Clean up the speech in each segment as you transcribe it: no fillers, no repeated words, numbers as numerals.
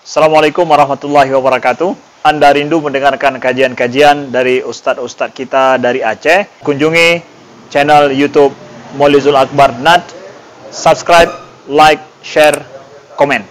Assalamualaikum warahmatullahi wabarakatuh. Anda rindu mendengarkan kajian-kajian dari ustadz-ustadz kita dari Aceh? Kunjungi channel YouTube Maulizul Akbar NAD. Subscribe, like, share, komen.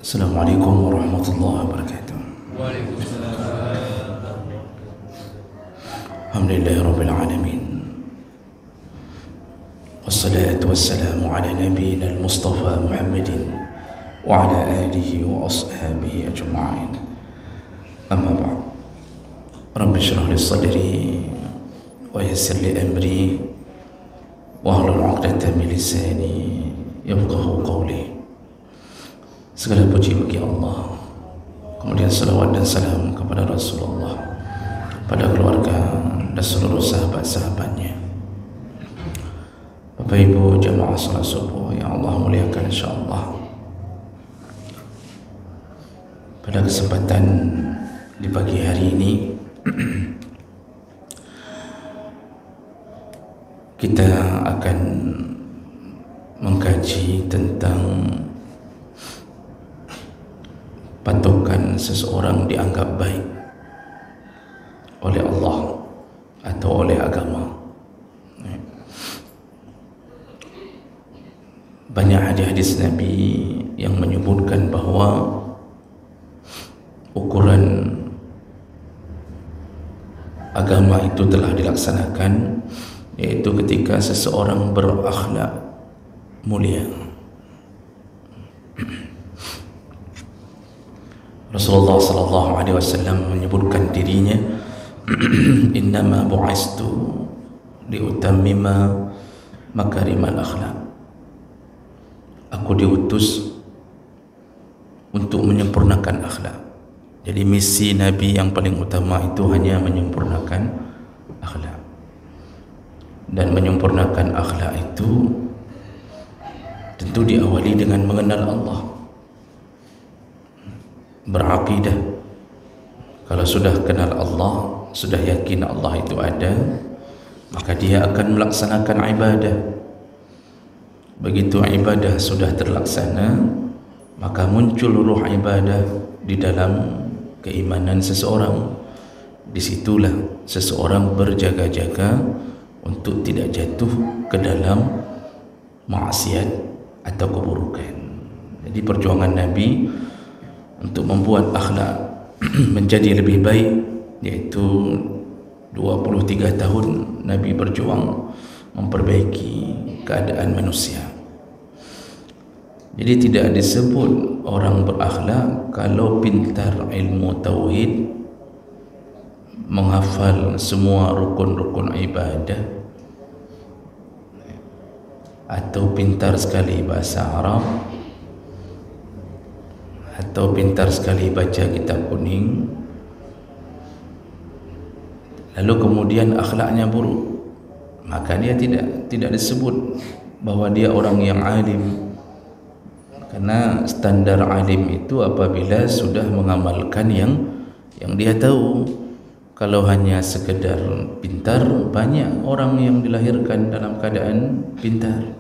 Assalamualaikum warahmatullahi wabarakatuh. Alhamdulillahirabbil alamin. Wassalatu wassalamu ala nabiyyina al-Mustafa Muhammadin wa ala alihi wa ashabihi ajma'in. Amma ba'd. Rabbi shrah li sadri wa yassir li amri wa hlul 'uqdatam min lisani yafqahu qawli. Segala puji bagi Allah, kemudian salawat dan salam kepada Rasulullah, pada keluarga dan seluruh sahabat-sahabatnya. Bapak Ibu jamaah salat subuh yang Allah muliakan insyaallah, pada kesempatan di pagi hari ini kita akan mengkaji tentang patokan seseorang dianggap baik oleh Allah atau oleh agama. Banyak hadis-hadis Nabi yang menyebutkan bahawa ukuran agama itu telah dilaksanakan, yaitu ketika seseorang berakhlak mulia. Rasulullah sallallahu alaihi wasallam menyebutkan dirinya, innama bu'istu liutammima makarimal akhlaq. Aku diutus untuk menyempurnakan akhlak. Jadi misi Nabi yang paling utama itu hanya menyempurnakan akhlak. Dan menyempurnakan akhlak itu tentu diawali dengan mengenal Allah, berakidah. Kalau sudah kenal Allah, sudah yakin Allah itu ada, maka dia akan melaksanakan ibadah. Begitu ibadah sudah terlaksana, maka muncul ruh ibadah di dalam keimanan seseorang. Disitulah seseorang berjaga-jaga untuk tidak jatuh ke dalam maksiat atau keburukan. Jadi perjuangan Nabi untuk membuat akhlak menjadi lebih baik, yaitu 23 tahun Nabi berjuang memperbaiki keadaan manusia. Jadi tidak disebut orang berakhlak kalau pintar ilmu tauhid, menghafal semua rukun-rukun ibadah, atau pintar sekali bahasa Arab, atau pintar sekali baca kitab kuning, lalu kemudian akhlaknya buruk, maka dia tidak disebut bahwa dia orang yang alim. Karena standar alim itu apabila sudah mengamalkan yang dia tahu. Kalau hanya sekedar pintar, banyak orang yang dilahirkan dalam keadaan pintar.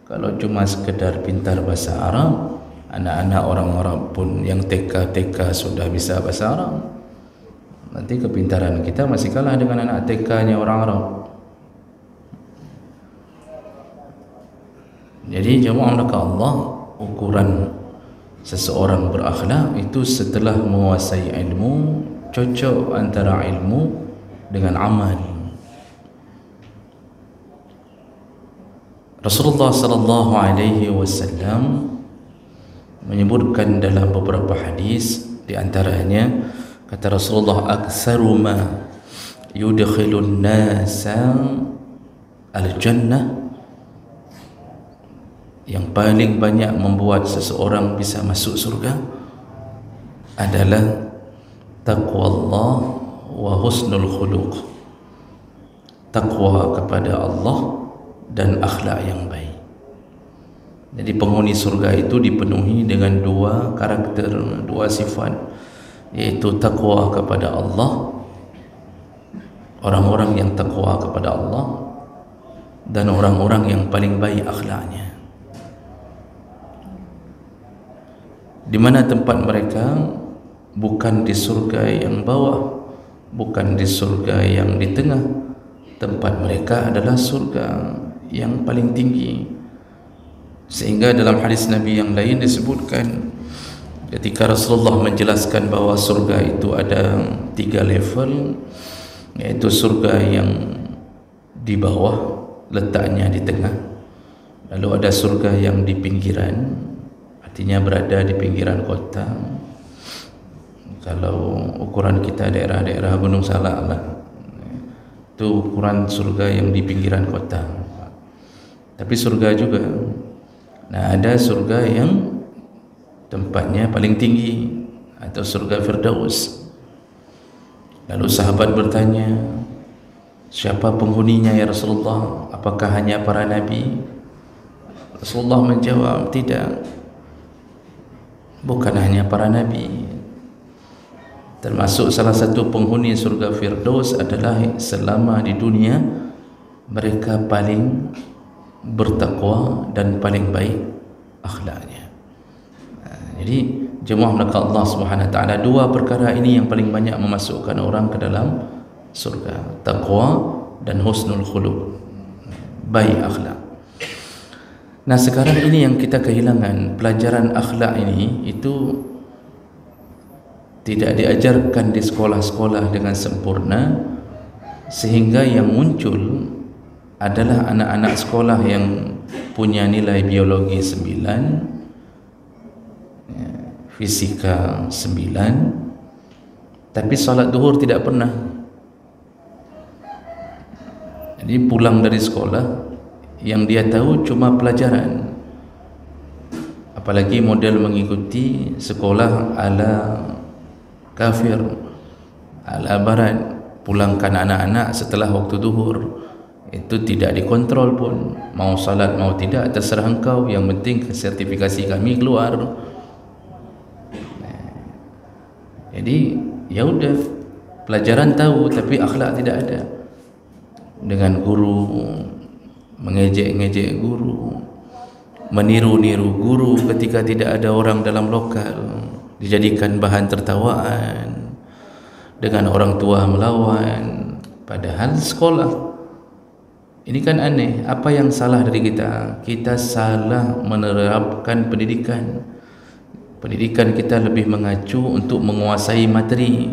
Kalau cuma sekedar pintar bahasa Arab, anak-anak orang Arab pun yang TK sudah bisa bahasa Arab, nanti kepintaran kita masih kalah dengan anak TK-nya orang Arab. Jadi jemaah Allah, ukuran seseorang berakhlak itu setelah menguasai ilmu, cocok antara ilmu dengan amal. Rasulullah sallallahu alaihi wasallam menyebutkan dalam beberapa hadis, di antaranya kata Rasulullah, aktsaru ma yudkhilun nasa al-jannah, yang paling banyak membuat seseorang bisa masuk surga adalah taqwallah wa husnul khuluq. Takwa kepada Allah dan akhlak yang baik. Jadi penghuni surga itu dipenuhi dengan dua karakter, dua sifat, yaitu takwa kepada Allah, orang-orang yang takwa kepada Allah, dan orang-orang yang paling baik akhlaknya. Di mana tempat mereka? Bukan di surga yang bawah, bukan di surga yang di tengah. Tempat mereka adalah surga yang paling tinggi. Sehingga dalam hadis Nabi yang lain disebutkan, ketika Rasulullah menjelaskan bahawa surga itu ada 3 level, yaitu surga yang di bawah, letaknya di tengah, lalu ada surga yang di pinggiran, artinya berada di pinggiran kota. Kalau ukuran kita daerah-daerah Gunung Salak lah, itu ukuran surga yang di pinggiran kota. Tapi surga juga, nah ada surga yang tempatnya paling tinggi, atau surga Firdaus. Lalu sahabat bertanya, siapa penghuninya ya Rasulullah? Apakah hanya para nabi? Rasulullah menjawab, tidak, bukan hanya para nabi. Termasuk salah satu penghuni surga Firdaus adalah selama di dunia mereka paling bertakwa dan paling baik akhlaknya. Jadi jemaah melakukan Allah Subhanahu Wa Taala, dua perkara ini yang paling banyak memasukkan orang ke dalam surga, takwa dan husnul khuluq, baik akhlak. Nah sekarang ini yang kita kehilangan, pelajaran akhlak ini itu tidak diajarkan di sekolah-sekolah dengan sempurna, sehingga yang muncul adalah anak-anak sekolah yang punya nilai biologi 9, fisika 9, tapi salat duhur tidak pernah. Jadi pulang dari sekolah, yang dia tahu cuma pelajaran, apalagi model mengikuti sekolah ala kafir, ala barat. Pulangkan anak-anak setelah waktu duhur, itu tidak dikontrol pun, mau salat mau tidak terserah engkau, yang penting sertifikasi kami keluar. Jadi ya udah, pelajaran tahu tapi akhlak tidak ada. Dengan guru, mengejek-ngejek guru, meniru-niru guru ketika tidak ada orang dalam lokal, dijadikan bahan tertawaan, dengan orang tua melawan. Padahal sekolah ini kan aneh. Apa yang salah dari kita? Kita salah menerapkan pendidikan. Pendidikan kita lebih mengacu untuk menguasai materi,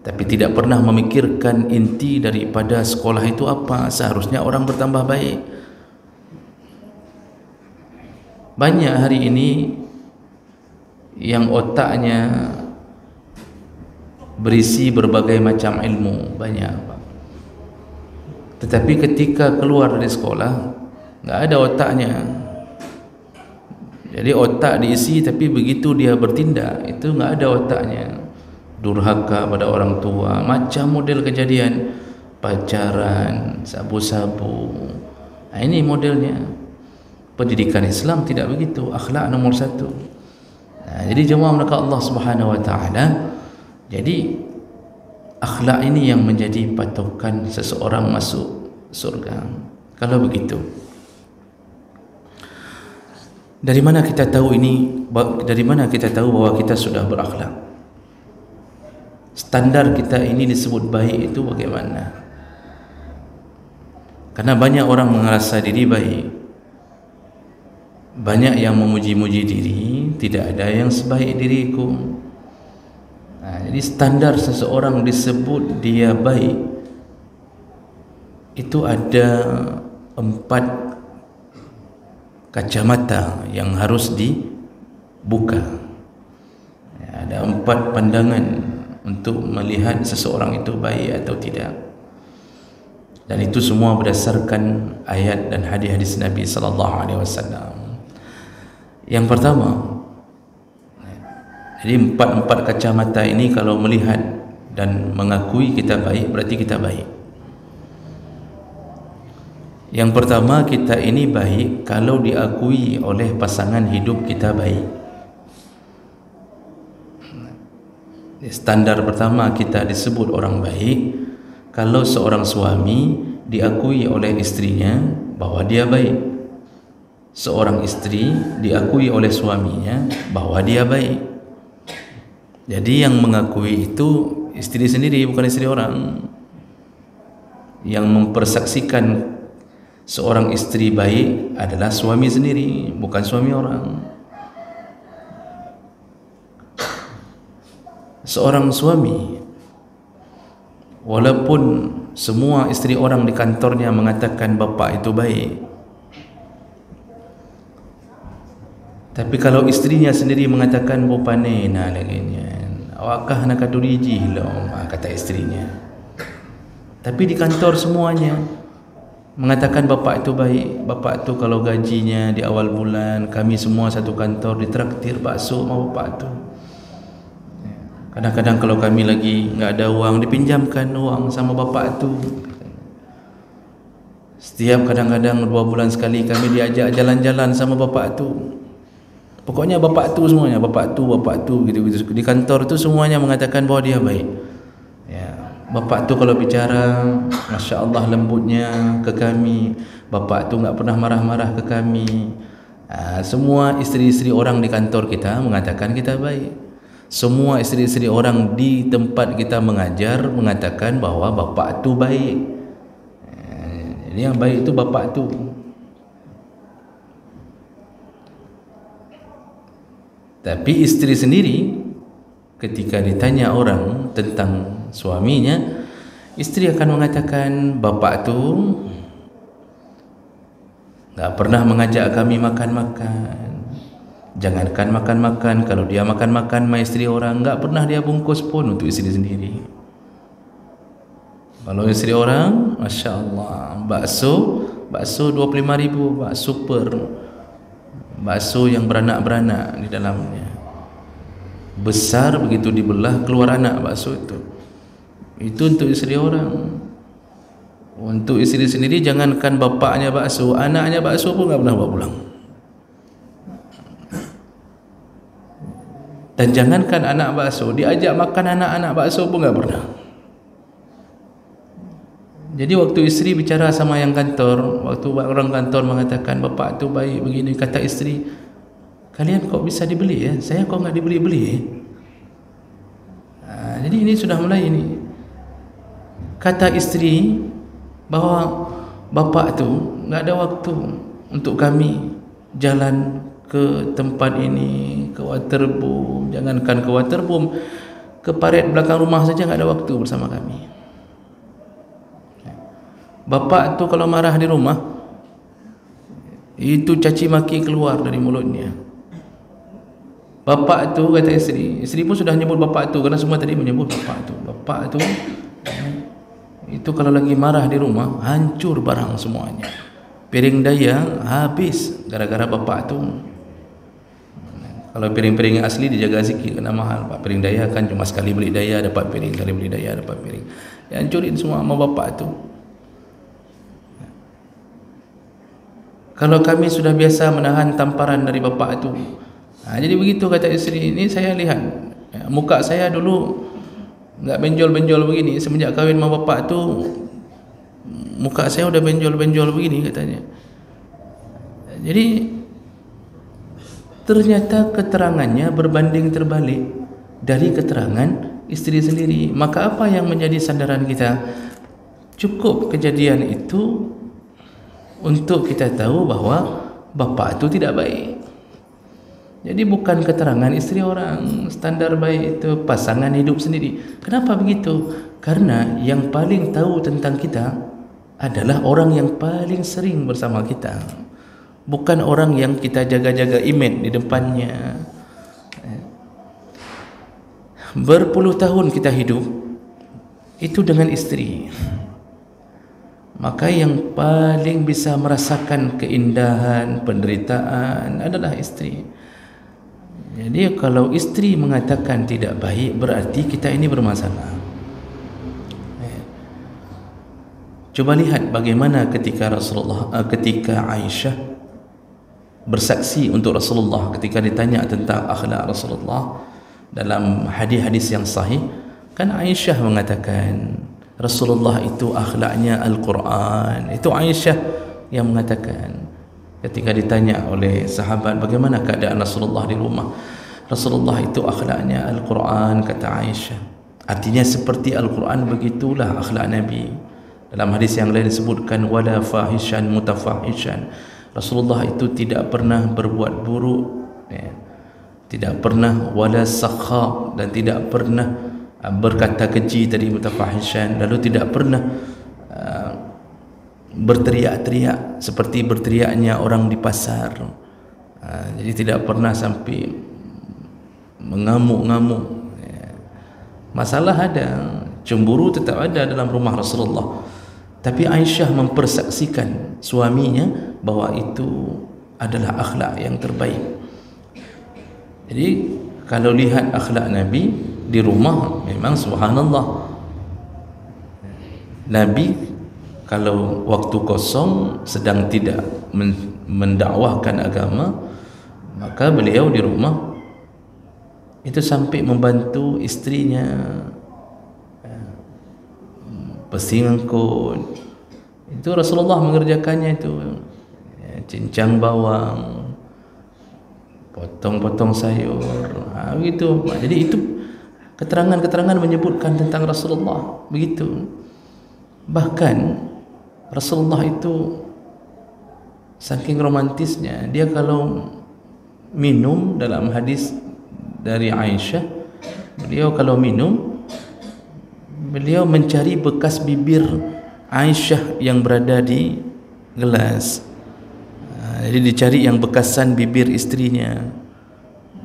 tapi tidak pernah memikirkan inti daripada sekolah itu apa. Seharusnya orang bertambah baik. Banyak hari ini yang otaknya berisi berbagai macam ilmu, banyak, tetapi ketika keluar dari sekolah nggak ada otaknya. Jadi otak diisi, tapi begitu dia bertindak itu nggak ada otaknya. Durhaka pada orang tua, macam model kejadian, pacaran, sabu-sabu. Nah, ini modelnya. Pendidikan Islam tidak begitu, akhlak nomor 1. Nah, jadi jemaah melakukan Allah Subhanahu Wa Taala, jadi akhlak ini yang menjadi patokan seseorang masuk surga. Kalau begitu, dari mana kita tahu ini? Dari mana kita tahu bahwa kita sudah berakhlak? Standar kita ini disebut baik itu bagaimana? Karena banyak orang merasa diri baik, banyak yang memuji-muji diri, tidak ada yang sebaik diriku. Nah, jadi standar seseorang disebut dia baik itu ada 4 kacamata yang harus dibuka. Ada 4 pandangan untuk melihat seseorang itu baik atau tidak. Dan itu semua berdasarkan ayat dan hadis-hadis Nabi sallallahu alaihi wasallam. Yang pertama, jadi 4 kacamata ini kalau melihat dan mengakui kita baik, berarti kita baik. Yang pertama, kita ini baik kalau diakui oleh pasangan hidup kita baik. Standar pertama kita disebut orang baik kalau seorang suami diakui oleh istrinya bahwa dia baik. Seorang istri diakui oleh suaminya bahwa dia baik. Jadi yang mengakui itu istri sendiri, bukan istri orang. Yang mempersaksikan seorang istri baik adalah suami sendiri, bukan suami orang. Seorang suami, walaupun semua istri orang di kantornya mengatakan bapak itu baik, tapi kalau istrinya sendiri mengatakan bopane na laginya, awakah nak kaduriji lah, kata istrinya. Tapi di kantor semuanya mengatakan bapak itu baik. Bapak itu kalau gajinya di awal bulan, kami semua satu kantor ditraktir bakso sama bapak itu. Kadang-kadang kalau kami lagi enggak ada uang, dipinjamkan uang sama bapak itu. Setiap kadang-kadang 2 bulan sekali kami diajak jalan-jalan sama bapak itu. Pokoknya bapak tu semuanya, bapak tu gitu-gitu. Di kantor tu semuanya mengatakan bahawa dia baik. Ya, bapak tu kalau bicara, Masya Allah lembutnya ke kami. Bapak tu enggak pernah marah-marah ke kami. Semua isteri-isteri orang di kantor kita mengatakan kita baik. Semua isteri-isteri orang di tempat kita mengajar mengatakan bahawa bapak tu baik. Jadi yang baik itu bapak tu. Tapi istri sendiri ketika ditanya orang tentang suaminya, istri akan mengatakan bapak tu enggak pernah mengajak kami makan-makan. Jangankan makan-makan, kalau dia makan-makan sama istri orang, enggak pernah dia bungkus pun untuk istri sendiri. Kalau istri orang, Masya Allah, bakso 25.000, bakso super, bakso yang beranak-beranak di dalamnya, besar begitu dibelah keluar anak bakso itu untuk istri orang. Untuk istri sendiri, jangankan bapaknya bakso, anaknya bakso pun enggak pernah bawa pulang. Dan jangankan anak bakso, diajak makan anak-anak bakso pun enggak pernah. Jadi waktu istri bicara sama yang kantor, waktu orang kantor mengatakan bapak tu baik begini, kata istri, kalian kok bisa dibeli ya? Saya kok enggak dibeli-beli ya? Jadi ini sudah mulai ini. Kata istri bahawa bapak tu enggak ada waktu untuk kami jalan ke tempat ini, ke waterboom, jangankan ke waterboom, ke paret belakang rumah saja enggak ada waktu bersama kami. Bapak tu kalau marah di rumah, itu caci maki keluar dari mulutnya. Bapak tu, kata istri pun sudah nyebut bapak tu, kerana semua tadi menyebut bapak tu. Bapak tu itu kalau lagi marah di rumah, hancur barang semuanya. Piring daya habis gara-gara bapak tu. Kalau piring-piring asli dijaga sikit kena mahal. Pak, piring daya kan cuma sekali beli daya dapat piring, sekali beli daya dapat piring. Hancurin semua sama bapak tu. Kalau kami sudah biasa menahan tamparan dari bapak tu, jadi begitu kata istri. Ini saya lihat muka saya dulu enggak benjol-benjol begini, semenjak kahwin sama bapak tu muka saya udah benjol-benjol begini katanya. Jadi ternyata keterangannya berbanding terbalik dari keterangan istri sendiri. Maka apa yang menjadi sandaran kita? Cukup kejadian itu untuk kita tahu bahawa bapak itu tidak baik. Jadi bukan keterangan istri orang, standar baik itu pasangan hidup sendiri. Kenapa begitu? Karena yang paling tahu tentang kita adalah orang yang paling sering bersama kita, bukan orang yang kita jaga-jaga image di depannya. Berpuluh tahun kita hidup itu dengan istri, maka yang paling bisa merasakan keindahan penderitaan adalah istri. Jadi kalau istri mengatakan tidak baik, berarti kita ini bermasalah. Coba lihat bagaimana ketika ketika Aisyah bersaksi untuk Rasulullah ketika ditanya tentang akhlak Rasulullah dalam hadis-hadis yang sahih. Kan Aisyah mengatakan Rasulullah itu akhlaknya Al-Quran. Itu Aisyah yang mengatakan ketika ditanya oleh sahabat bagaimana keadaan Rasulullah di rumah. Rasulullah itu akhlaknya Al-Quran, kata Aisyah. Artinya seperti Al-Quran begitulah akhlak Nabi. Dalam hadis yang lain disebutkan wala fahishan mutafahishan. Rasulullah itu tidak pernah berbuat buruk, ya. Tidak pernah wala sakha, dan tidak pernah berkata keji tadi mutafahishan, lalu tidak pernah berteriak-teriak seperti berteriaknya orang di pasar. Jadi tidak pernah sampai mengamuk-ngamuk, ya. Masalah ada, cemburu tetap ada dalam rumah Rasulullah. Tapi Aisyah mempersaksikan suaminya bahwa itu adalah akhlak yang terbaik. Jadi kalau lihat akhlak Nabi di rumah, memang subhanallah. Nabi kalau waktu kosong sedang tidak mendakwahkan agama, maka beliau di rumah itu sampai membantu istrinya pesing angkut. Itu Rasulullah mengerjakannya itu, cincang bawang, potong-potong sayur, begitu. Jadi itu keterangan-keterangan menyebutkan tentang Rasulullah begitu. Bahkan Rasulullah itu saking romantisnya, dia kalau minum, dalam hadis dari Aisyah, beliau kalau minum, beliau mencari bekas bibir Aisyah yang berada di gelas. Jadi dicari yang bekasan bibir istrinya,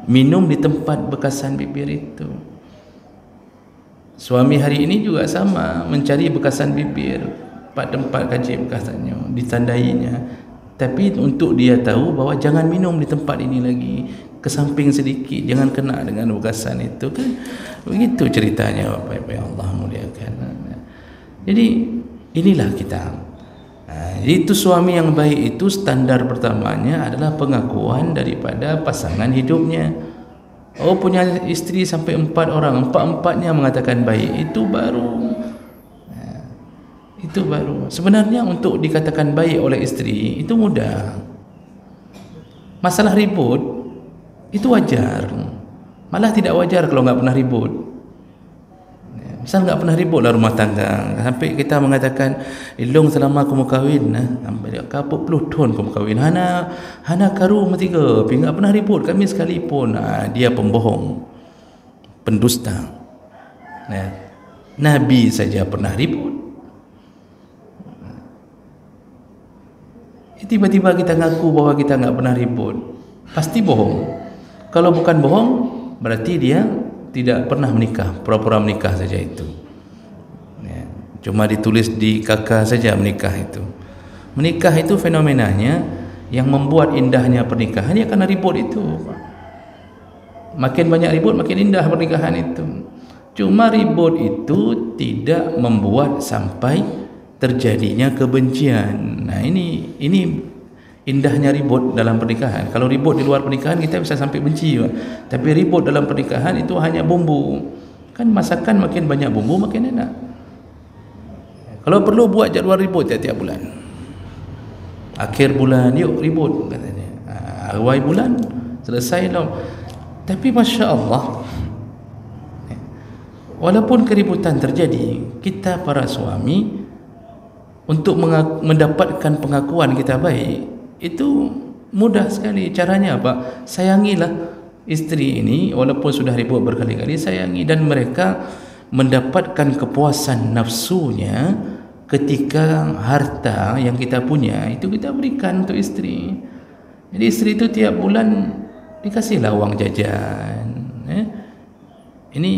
minum di tempat bekasan bibir itu. Suami hari ini juga sama, mencari bekasan bibir, tempat kaji bekasannya, ditandainya. Tapi untuk dia tahu bahawa jangan minum di tempat ini lagi, ke samping sedikit, jangan kena dengan bekasan itu, kan begitu ceritanya Bapak-Bapak yang Allah muliakan. Jadi inilah kita. Jadi itu suami yang baik itu standar pertamanya adalah pengakuan daripada pasangan hidupnya. Oh, punya istri sampai 4 orang, 4-empatnya mengatakan baik, itu baru. Itu baru. Sebenarnya untuk dikatakan baik oleh istri itu mudah. Masalah ribut itu wajar. Malah tidak wajar kalau enggak pernah ribut. Misal enggak pernah ribut dalam rumah tangga, sampai kita mengatakan ilung selama kamu kahwin, sampai kapuk puluh tahun kamu kahwin, hana karu metiga, tapi enggak pernah ribut kami sekalipun. Dia pembohong, pendusta. Nabi saja pernah ribut. Tiba-tiba kita ngaku bahwa kita enggak pernah ribut, pasti bohong. Kalau bukan bohong, berarti dia tidak pernah menikah, pura-pura menikah saja itu. Cuma ditulis di KK saja menikah itu. Menikah itu fenomenanya yang membuat indahnya pernikahan ya karena ribut itu. Makin banyak ribut, makin indah pernikahan itu. Cuma ribut itu tidak membuat sampai terjadinya kebencian. Nah, ini indahnya ribut dalam pernikahan. Kalau ribut di luar pernikahan kita bisa sampai benci, tapi ribut dalam pernikahan itu hanya bumbu. Kan masakan makin banyak bumbu makin enak. Kalau perlu buat jadual ribut tiap-tiap bulan. Akhir bulan yuk ribut katanya. Awal bulan selesai lah. Tapi Masya Allah, walaupun keributan terjadi, kita para suami untuk mendapatkan pengakuan kita baik itu mudah sekali. Caranya apa? Sayangilah istri ini, walaupun sudah ribut berkali-kali, sayangi, dan mereka mendapatkan kepuasan nafsunya ketika harta yang kita punya itu kita berikan untuk istri. Jadi istri itu tiap bulan dikasihlah uang jajan. Ini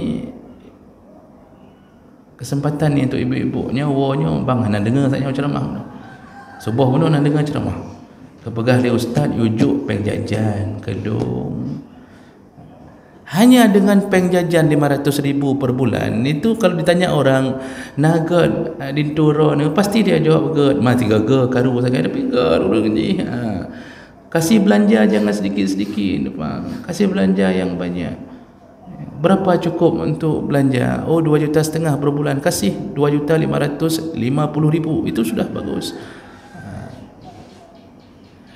kesempatan ni untuk ibu-ibu nyawanya, bang nak dengar tak nyawa ceramah. Subuh pun nak dengar ceramah. Kepegah oleh ustaz ujuk peng jajan, kedung. Hanya dengan peng jajan 500,000 per bulan itu, kalau ditanya orang nagot di turun, pasti dia jawab god mati gagal karu sangat tapi god orang ni. Kasih belanja jangan sedikit-sedikit, kasih belanja yang banyak. Berapa cukup untuk belanja? Oh, 2,5 juta per bulan. Kasih 2,550,000, itu sudah bagus.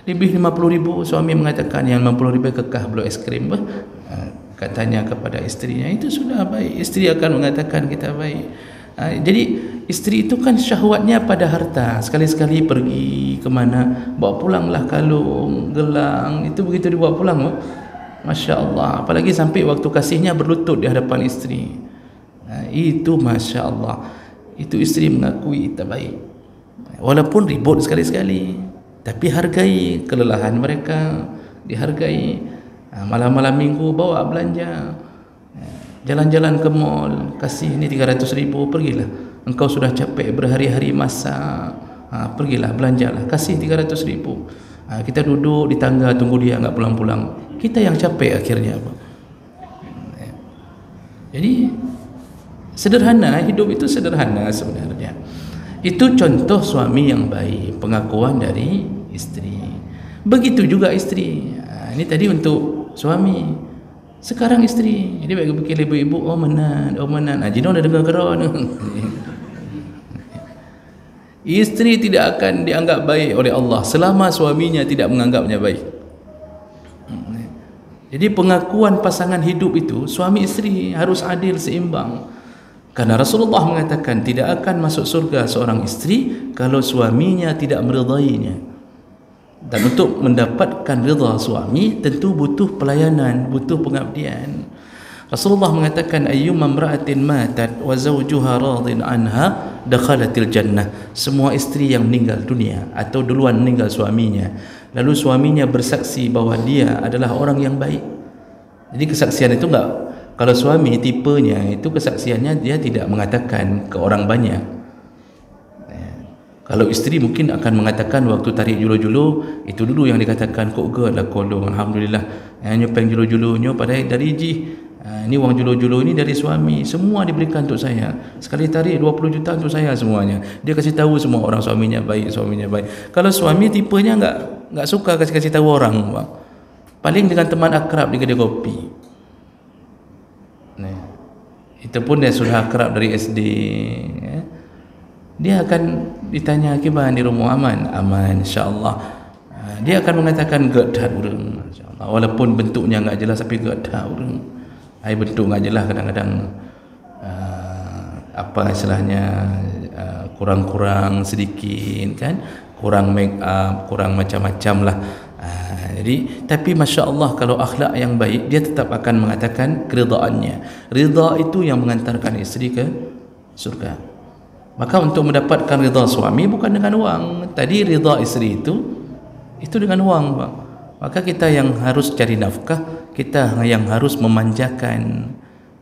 Lebih 50,000, suami mengatakan yang 50,000 kekah beli es krim, katanya kepada istrinya, itu sudah baik. Istri akan mengatakan kita baik. Jadi istri itu kan syahwatnya pada harta. Sekali-sekali pergi ke mana, bawa pulanglah kalung, gelang, itu begitu dibawa pulang, Masya Allah. Apalagi sampai waktu kasihnya berlutut di hadapan istri. Itu Masya Allah. Itu istri mengakui kita baik. Walaupun ribut sekali-sekali, tapi hargai kelelahan mereka, dihargai. Malam-malam minggu bawa belanja, jalan-jalan ke mall, kasih ni 300,000, pergilah. Engkau sudah capek berhari-hari masak, pergilah belanjalah, kasih 300,000. Kita duduk di tangga tunggu dia enggak pulang-pulang. Kita yang capek akhirnya. Jadi sederhana, hidup itu sederhana sebenarnya. Itu contoh suami yang baik, pengakuan dari istri. Begitu juga istri. Ini tadi untuk suami. Sekarang istri. Jadi bagi fikir ibu-ibu, oh menan. Jino dah dengar keron. Istri tidak akan dianggap baik oleh Allah selama suaminya tidak menganggapnya baik. Jadi pengakuan pasangan hidup itu, suami istri harus adil, seimbang. Karena Rasulullah mengatakan tidak akan masuk surga seorang istri kalau suaminya tidak meridainya. Dan untuk mendapatkan rida suami tentu butuh pelayanan, butuh pengabdian. Rasulullah mengatakan ayyuma imra'atin matat wa zawjuha radin anha dakhalatil jannah. Semua istri yang meninggal dunia atau duluan meninggal suaminya, lalu suaminya bersaksi bahwa dia adalah orang yang baik. Jadi kesaksian itu enggak, kalau suami tipenya itu kesaksiannya dia tidak mengatakan ke orang banyak. Kalau istri mungkin akan mengatakan waktu tarik julu-julu, itu dulu yang dikatakan kok god lah kolong, alhamdulillah. Nyopeng julu-julunya pada dari ji. Ini wang julu-julu ini dari suami, semua diberikan untuk saya. Sekali tarik 20 juta untuk saya semuanya. Dia kasih tahu semua orang suaminya baik, suaminya baik. Kalau suami tipenya enggak suka kasih tahu orang, bang. Paling dengan teman akrab di kedai kopi. Nah, itu pun dia sudah akrab dari SD, ya. Dia akan ditanya gimana di rumah, aman insyaallah. Dia akan mengatakan gadah urang insyaallah, walaupun bentuknya enggak jelas tapi gadah urang. Bentuk enggak jelas kadang-kadang apa istilahnya, kurang-kurang sedikit kan, kurang make up, kurang macam-macam lah. Jadi tapi Masya Allah kalau akhlak yang baik, dia tetap akan mengatakan keridaannya. Ridha itu yang mengantarkan istri ke surga. Maka untuk mendapatkan ridha suami bukan dengan wang. Tadi ridha istri itu dengan wang, Pak. Maka kita yang harus cari nafkah, kita yang harus memanjakan.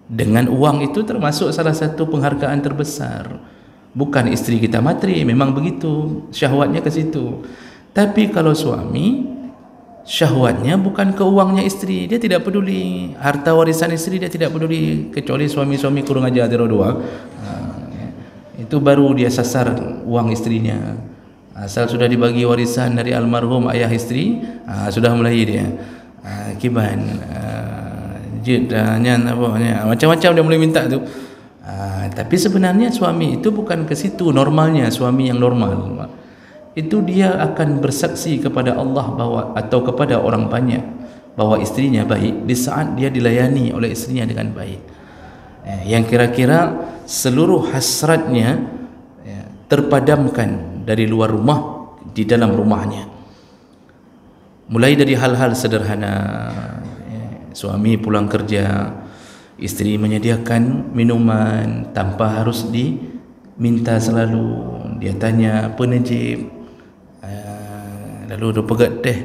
Dengan uang itu termasuk salah satu penghargaan terbesar. Bukan istri kita materi, memang begitu, syahwatnya ke situ. Tapi kalau suami, syahwatnya bukan ke uangnya istri, dia tidak peduli. Harta warisan istri dia tidak peduli, kecuali suami-suami kurang ajar dua. Itu baru dia sasar uang istrinya. Asal sudah dibagi warisan dari almarhum ayah istri, sudah mulai dia kiban, jedanya macam-macam dia mulai minta tu. Tapi sebenarnya suami itu bukan ke situ normalnya. Suami yang normal itu dia akan bersaksi kepada Allah bahwa, atau kepada orang banyak, bahwa istrinya baik di saat dia dilayani oleh istrinya dengan baik. Yang kira-kira seluruh hasratnya terpadamkan dari luar rumah di dalam rumahnya. Mulai dari hal-hal sederhana, suami pulang kerja, istri menyediakan minuman tanpa harus diminta selalu. Dia tanya penejip, lalu dia pegat teh,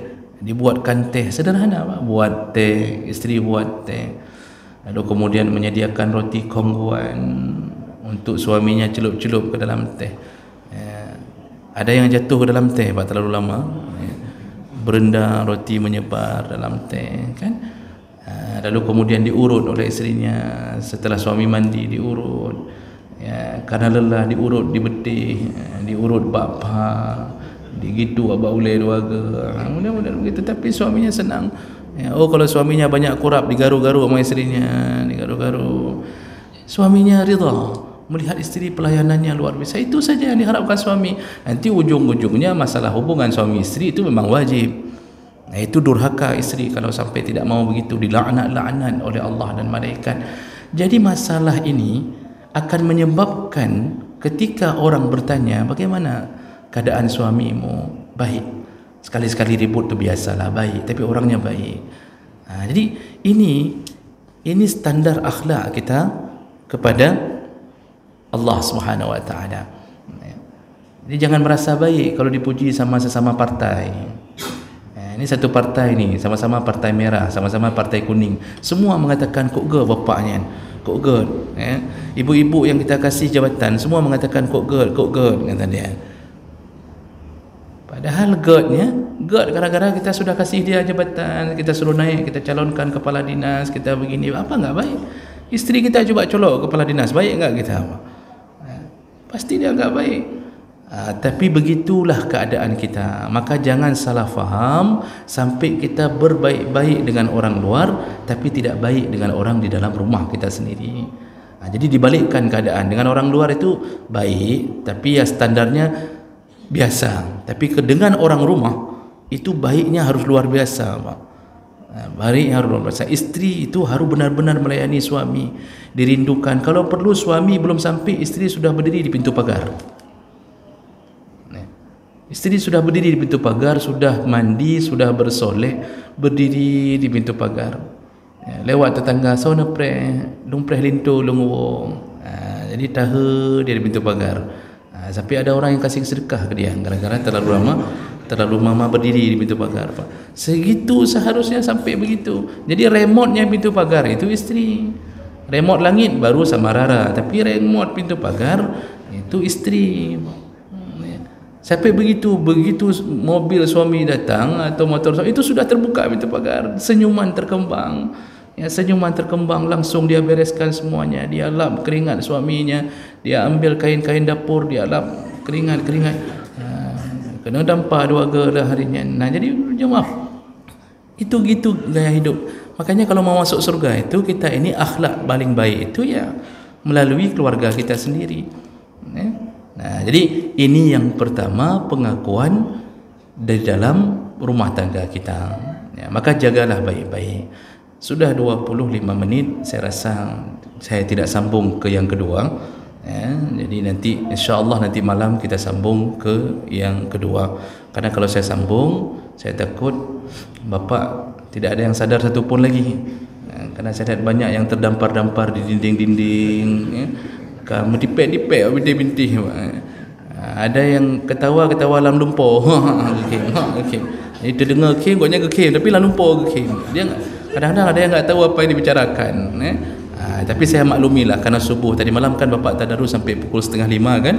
dibuatkan teh sederhana, Pak. Buat teh, istri buat teh. Lalu kemudian menyediakan roti kongguan untuk suaminya celup-celup ke dalam teh. Ada yang jatuh ke dalam teh Pak terlalu lama, berenda roti menyebar dalam teh kan. lalu kemudian diurut oleh isterinya, setelah suami mandi diurut, ya, karena lelah diurut di betih, diurut bapa, digitu abah ulai keluarga, mudah-mudahan begitu. Tapi suaminya senang, ya, oh kalau suaminya banyak kurap, digaru-garu sama isterinya, digaru-garu, suaminya ridha melihat isteri pelayanannya luar biasa. Itu saja yang diharapkan suami. Nanti ujung-ujungnya masalah hubungan suami isteri itu memang wajib. Nah, itu durhaka isteri kalau sampai tidak mau begitu, dilaknat-laknat oleh Allah dan malaikat. Jadi masalah ini akan menyebabkan ketika orang bertanya, bagaimana keadaan suamimu? Baik. Sekali-sekali ribut tu biasalah, baik, tapi orangnya baik. Nah, jadi ini standar akhlak kita kepada Allah Subhanahu wa taala. Jadi jangan merasa baik kalau dipuji sama sesama partai. Ini satu partai ni, sama-sama partai merah, sama-sama partai kuning. Semua mengatakan kok ge bapaknya, kok ge. Ibu-ibu yang kita kasih jabatan semua mengatakan kok ge kata dia. Padahal God gara-gara kita sudah kasih dia jabatan, kita suruh naik, kita calonkan kepala dinas, kita begini, apa enggak baik? Isteri kita coba colok kepala dinas, baik enggak kita? Pasti dia enggak baik. Tapi begitulah keadaan kita. Maka jangan salah faham sampai kita berbaik-baik dengan orang luar tapi tidak baik dengan orang di dalam rumah kita sendiri. Jadi dibalikkan keadaan. Dengan orang luar itu baik tapi ya standarnya biasa. Tapi dengan orang rumah itu baiknya harus luar biasa, Pak. Baiknya harus luar biasa. Isteri itu harus benar-benar melayani suami, dirindukan. Kalau perlu suami belum sampai, isteri sudah berdiri di pintu pagar. Isteri sudah berdiri di pintu pagar, sudah mandi, sudah bersolek, berdiri di pintu pagar. Lewat tetangga, sauna preh lintu lungwong. Jadi tahu dia di pintu pagar. Sampai ada orang yang kasih sedekah ke dia gara-gara terlalu lama berdiri di pintu pagar, Pak. Segitu seharusnya sampai begitu. Jadi remote-nya pintu pagar itu isteri. Remote langit baru sama Rara, tapi remote pintu pagar itu isteri. Sampai begitu mobil suami datang atau motor suami itu sudah terbuka pintu pagar, senyuman terkembang. Ya, senyuman terkembang, langsung dia bereskan semuanya. Dia lap keringat suaminya, dia ambil kain-kain dapur, dia lap keringat. Kena dampah dua gelah harinya. Nah, jadi jemaah, itu gitu gaya hidup. Makanya kalau mau masuk surga itu kita ini akhlak paling baik itu ya melalui keluarga kita sendiri. Nah, jadi ini yang pertama, pengakuan dari dalam rumah tangga kita. Ya, maka jagalah baik-baik. Sudah 25 menit, saya rasa saya tidak sambung ke yang kedua. Ya, jadi nanti insya-Allah nanti malam kita sambung ke yang kedua. Karena kalau saya sambung, saya takut Bapak tidak ada yang sadar satu pun lagi. Ya, karena saya lihat banyak yang terdampar-dampar di dinding-dinding. Ya. Kamu dipek-dipek binti-binti. Ada yang ketawa dalam lumpur. Okey. Itu dengar okey, goknya okey tapi dalam lumpur okey. Dia kadang-kadang ada yang enggak tahu apa yang dibicarakan, tapi saya maklumilah karena subuh tadi malam kan Bapak tadarus sampai pukul 4:30 kan.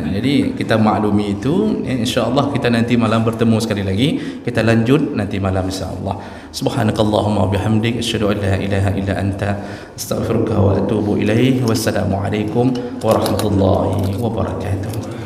Jadi kita maklumi itu, insya-Allah kita nanti malam bertemu sekali lagi. Kita lanjut nanti malam insya-Allah. Subhanakallahumma wa bihamdik asyhadu an la ilaha illa anta astaghfiruka wa atubu ilaik. Wassalamualaikum warahmatullahi wabarakatuh.